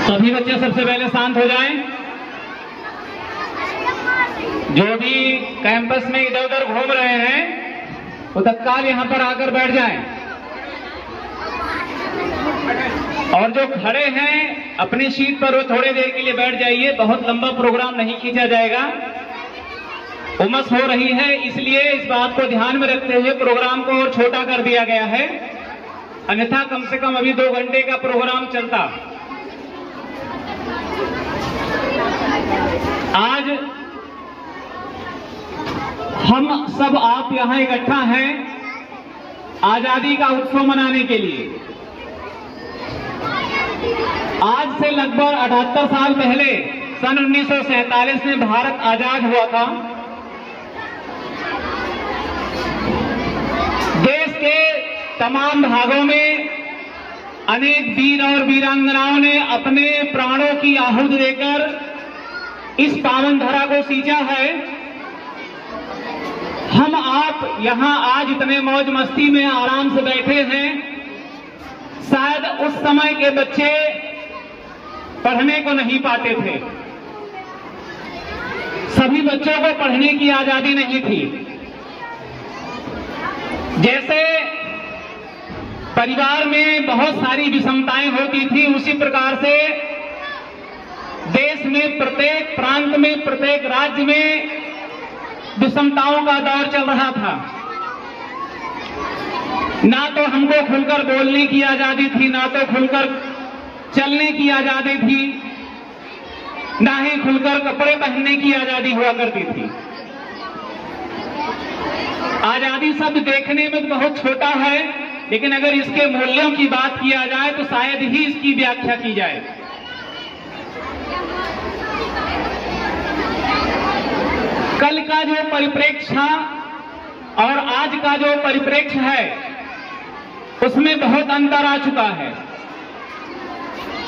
सभी बच्चे सबसे पहले शांत हो जाएं। जो भी कैंपस में इधर उधर घूम रहे हैं वो तत्काल यहां पर आकर बैठ जाएं। और जो खड़े हैं अपनी सीट पर वो थोड़ी देर के लिए बैठ जाइए। बहुत लंबा प्रोग्राम नहीं खींचा जाएगा। उमस हो रही है, इसलिए इस बात को ध्यान में रखते हुए प्रोग्राम को और छोटा कर दिया गया है। अन्यथा कम से कम अभी 2 घंटे का प्रोग्राम चलता। आज हम सब आप यहां इकट्ठा हैं आजादी का उत्सव मनाने के लिए। आज से लगभग 78 साल पहले सन 1947 में भारत आजाद हुआ था। देश के तमाम भागों में अनेक वीर और वीरांगनाओं ने अपने प्राणों की आहुति देकर इस पावन धरा को सींचा है। हम आप यहां आज इतने मौज मस्ती में आराम से बैठे हैं। शायद उस समय के बच्चे पढ़ने को नहीं पाते थे। सभी बच्चों को पढ़ने की आजादी नहीं थी। जैसे परिवार में बहुत सारी विषमताएं होती थी, उसी प्रकार से देश में प्रत्येक प्रांत में प्रत्येक राज्य में विषमताओं का दौर चल रहा था। ना तो हमको खुलकर बोलने की आजादी थी, ना तो खुलकर चलने की आजादी थी, ना ही खुलकर कपड़े पहनने की आजादी हुआ करती थी। आजादी शब्द देखने में बहुत छोटा है, लेकिन अगर इसके मूल्यों की बात किया जाए तो शायद ही इसकी व्याख्या की जाए। कल का जो परिप्रेक्ष्य था और आज का जो परिप्रेक्ष्य है उसमें बहुत अंतर आ चुका है।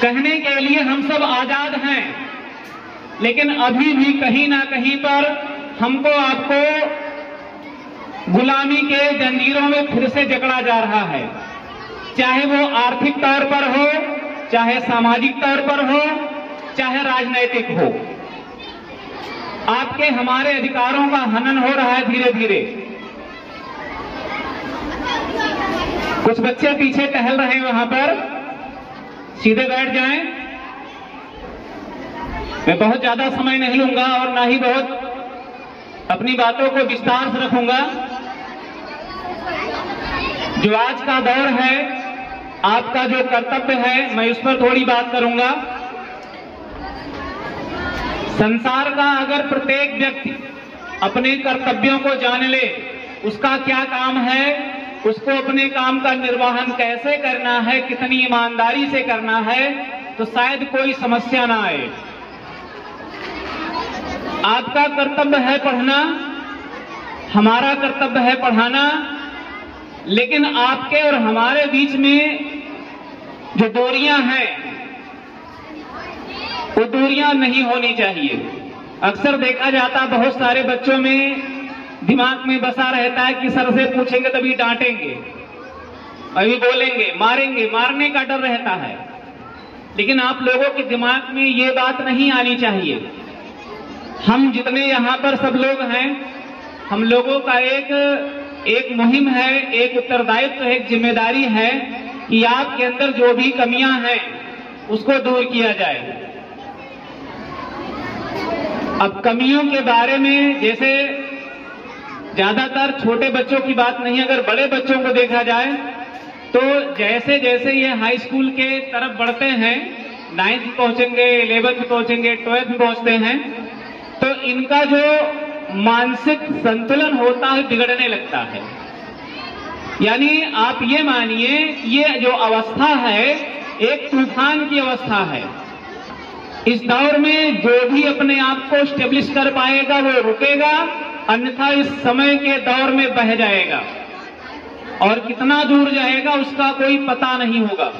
कहने के लिए हम सब आजाद हैं, लेकिन अभी भी कहीं ना कहीं पर हमको आपको गुलामी के जंजीरों में फिर से जकड़ा जा रहा है। चाहे वो आर्थिक तौर पर हो, चाहे सामाजिक तौर पर हो, चाहे राजनैतिक हो। आपके हमारे अधिकारों का हनन हो रहा है धीरे धीरे। कुछ बच्चे पीछे टहल रहे हैं, वहां पर सीधे बैठ जाएं। मैं बहुत ज्यादा समय नहीं लूंगा और ना ही बहुत अपनी बातों को विस्तार से रखूंगा। जो आज का दौर है, आपका जो कर्तव्य है, मैं उस पर थोड़ी बात करूंगा। संसार का अगर प्रत्येक व्यक्ति अपने कर्तव्यों को जान ले, उसका क्या काम है, उसको अपने काम का निर्वहन कैसे करना है, कितनी ईमानदारी से करना है, तो शायद कोई समस्या ना आए। आपका कर्तव्य है पढ़ना, हमारा कर्तव्य है पढ़ाना, लेकिन आपके और हमारे बीच में जो दूरियां हैं वो दूरियां नहीं होनी चाहिए। अक्सर देखा जाता बहुत सारे बच्चों में दिमाग में बसा रहता है कि सर से पूछेंगे तभी डांटेंगे, अभी बोलेंगे, मारेंगे, मारने का डर रहता है। लेकिन आप लोगों के दिमाग में ये बात नहीं आनी चाहिए। हम जितने यहाँ पर सब लोग हैं, हम लोगों का एक मुहिम है, एक उत्तरदायित्व है, एक जिम्मेदारी है कि आपके अंदर जो भी कमियां हैं उसको दूर किया जाए। अब कमियों के बारे में, जैसे ज्यादातर छोटे बच्चों की बात नहीं, अगर बड़े बच्चों को देखा जाए तो जैसे जैसे ये हाई स्कूल के तरफ बढ़ते हैं, 9th पहुंचेंगे, 11th पहुंचेंगे, 12th पहुंचते हैं, तो इनका जो मानसिक संतुलन होता है बिगड़ने लगता है। यानी आप ये मानिए, ये जो अवस्था है एक तूफान की अवस्था है। इस दौर में जो भी अपने आप को स्टेब्लिश कर पाएगा वो रुकेगा, अन्यथा इस समय के दौर में बह जाएगा और कितना दूर जाएगा उसका कोई पता नहीं होगा।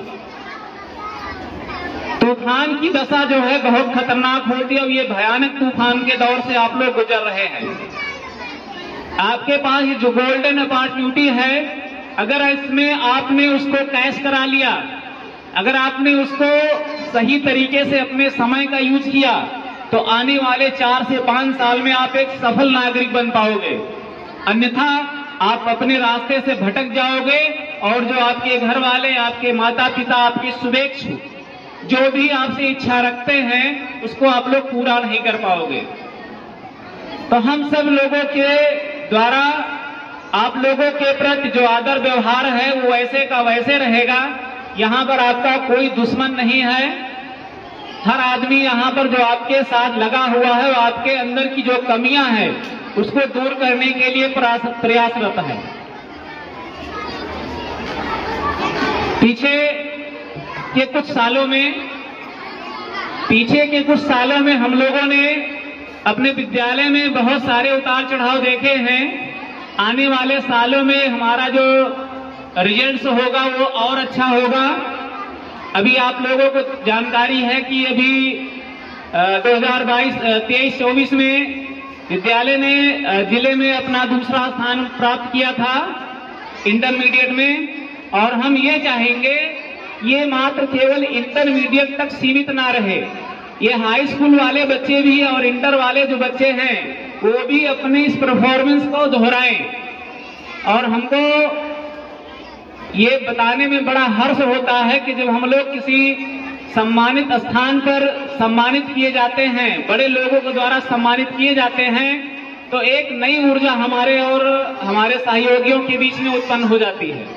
तूफान की दशा जो है बहुत खतरनाक होती है और ये भयानक तूफान के दौर से आप लोग गुजर रहे हैं। आपके पास ये जो गोल्डन अपॉर्चुनिटी है, अगर इसमें आपने उसको कैश करा लिया, अगर आपने उसको सही तरीके से अपने समय का यूज किया तो आने वाले 4 से 5 साल में आप एक सफल नागरिक बन पाओगे। अन्यथा आप अपने रास्ते से भटक जाओगे और जो आपके घर वाले, आपके माता पिता, आपके शुभेच्छु जो भी आपसे इच्छा रखते हैं उसको आप लोग पूरा नहीं कर पाओगे। तो हम सब लोगों के द्वारा आप लोगों के प्रति जो आदर व्यवहार है वो वैसे का वैसे रहेगा। यहाँ पर आपका कोई दुश्मन नहीं है। हर आदमी यहाँ पर जो आपके साथ लगा हुआ है वो आपके अंदर की जो कमियां हैं उसको दूर करने के लिए प्रयासरत है। पीछे के कुछ सालों में हम लोगों ने अपने विद्यालय में बहुत सारे उतार चढ़ाव देखे हैं। आने वाले सालों में हमारा जो रिजल्ट्स होगा वो और अच्छा होगा। अभी आप लोगों को जानकारी है कि अभी 2023-24 में विद्यालय ने जिले में अपना दूसरा स्थान प्राप्त किया था इंटरमीडिएट में। और हम ये चाहेंगे ये मात्र केवल इंटरमीडिएट तक सीमित ना रहे, ये हाई स्कूल वाले बच्चे भी और इंटर वाले जो बच्चे हैं वो भी अपने इस परफॉर्मेंस को दोहराएं। और हमको ये बताने में बड़ा हर्ष होता है कि जब हम लोग किसी सम्मानित स्थान पर सम्मानित किए जाते हैं, बड़े लोगों के द्वारा सम्मानित किए जाते हैं, तो एक नई ऊर्जा हमारे और हमारे सहयोगियों के बीच में उत्पन्न हो जाती है।